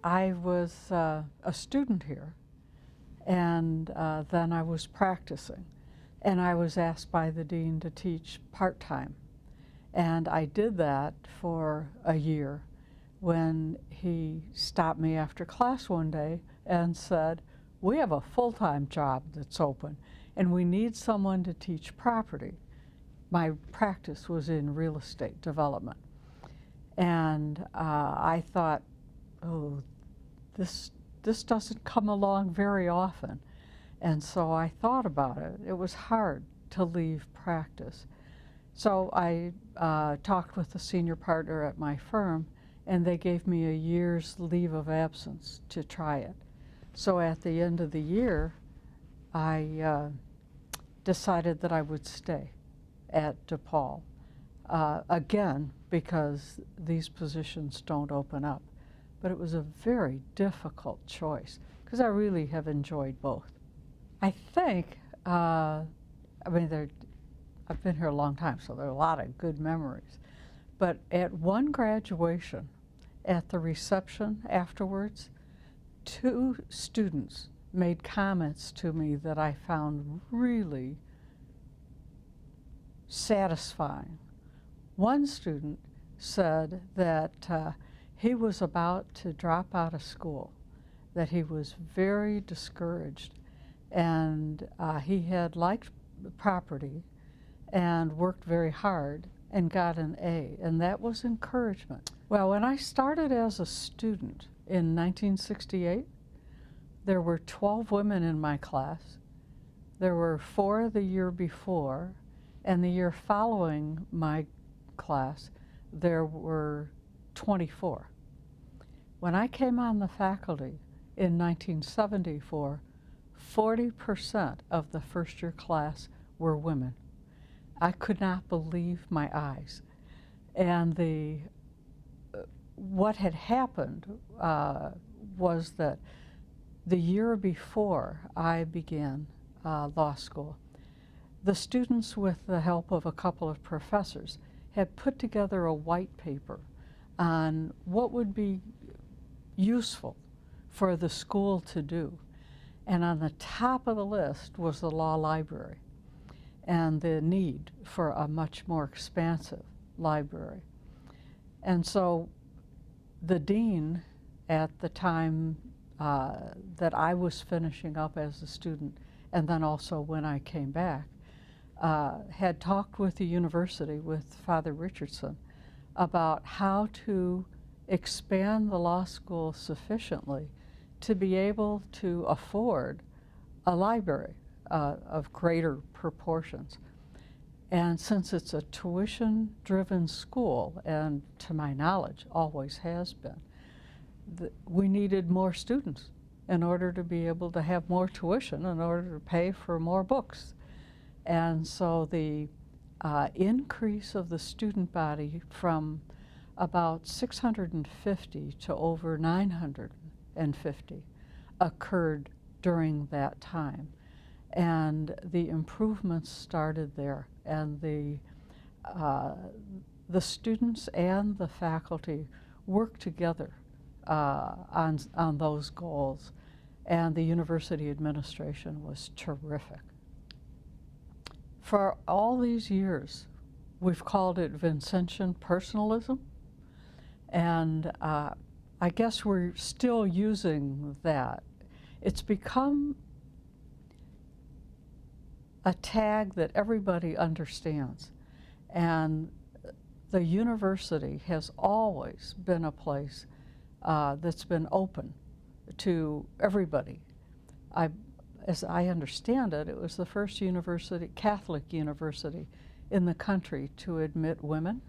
I was a student here, and then I was practicing, and I was asked by the dean to teach part-time. And I did that for a year when he stopped me after class one day and said, "We have a full-time job that's open, and we need someone to teach property." My practice was in real estate development. And I thought, oh, this doesn't come along very often. And so I thought about it. It was hard to leave practice. So I talked with the senior partner at my firm, and they gave me a year's leave of absence to try it. So at the end of the year, I decided that I would stay at DePaul, again, because these positions don't open up. But it was a very difficult choice, because I really have enjoyed both. I think, I've been here a long time, so there are a lot of good memories. But at one graduation, at the reception afterwards, 2 students made comments to me that I found really satisfying. One student said that he was about to drop out of school, that he was very discouraged, and he had liked property and worked very hard and got an A, and that was encouragement. Well, when I started as a student in 1968, there were 12 women in my class. There were 4 the year before, and the year following my class, there were 24. When I came on the faculty in 1974, 40% of the first-year class were women. I could not believe my eyes. And what had happened was that the year before I began law school, the students, with the help of a couple of professors, had put together a white paper on what would be useful for the school to do. And on the top of the list was the law library and the need for a much more expansive library. And so the dean, at the time that I was finishing up as a student, and then also when I came back, had talked with the university, with Father Richardson, about how to expand the law school sufficiently to be able to afford a library of greater proportions. And since it's a tuition-driven school, and to my knowledge always has been, we needed more students in order to be able to have more tuition, in order to pay for more books. And so the increase of the student body from about 650 to over 950 occurred during that time. And the improvements started there, and the students and the faculty worked together on those goals, and the university administration was terrific. For all these years, we've called it Vincentian personalism, and I guess we're still using that. It's become a tag that everybody understands, and the university has always been a place that's been open to everybody. As I understand it, it was the first university, Catholic university in the country to admit women.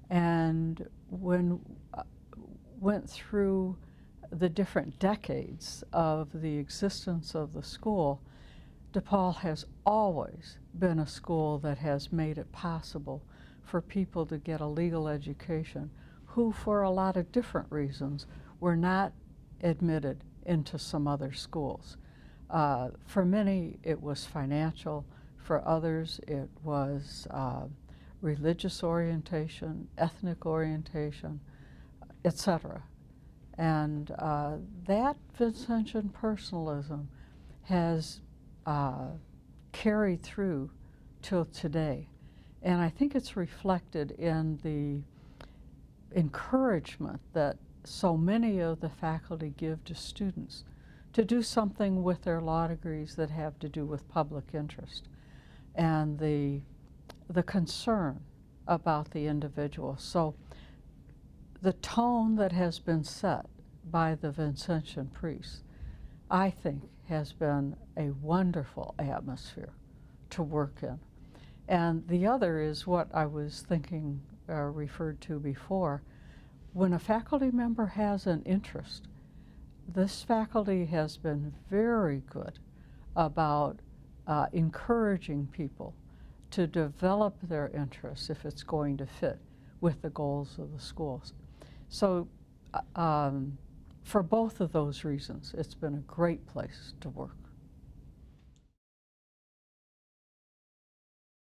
And when went through the different decades of the existence of the school, DePaul has always been a school that has made it possible for people to get a legal education who, for a lot of different reasons, were not admitted into some other schools. For many, it was financial. For others, it was religious orientation, ethnic orientation, etc. And that Vincentian personalism has carried through till today. And I think it's reflected in the encouragement that so many of the faculty give to students to do something with their law degrees that have to do with public interest, and the concern about the individual. So the tone that has been set by the Vincentian priests, I think, has been a wonderful atmosphere to work in. And the other is what I was thinking, referred to before. When a faculty member has an interest, this faculty has been very good about encouraging people to develop their interests if it's going to fit with the goals of the schools. So for both of those reasons, it's been a great place to work.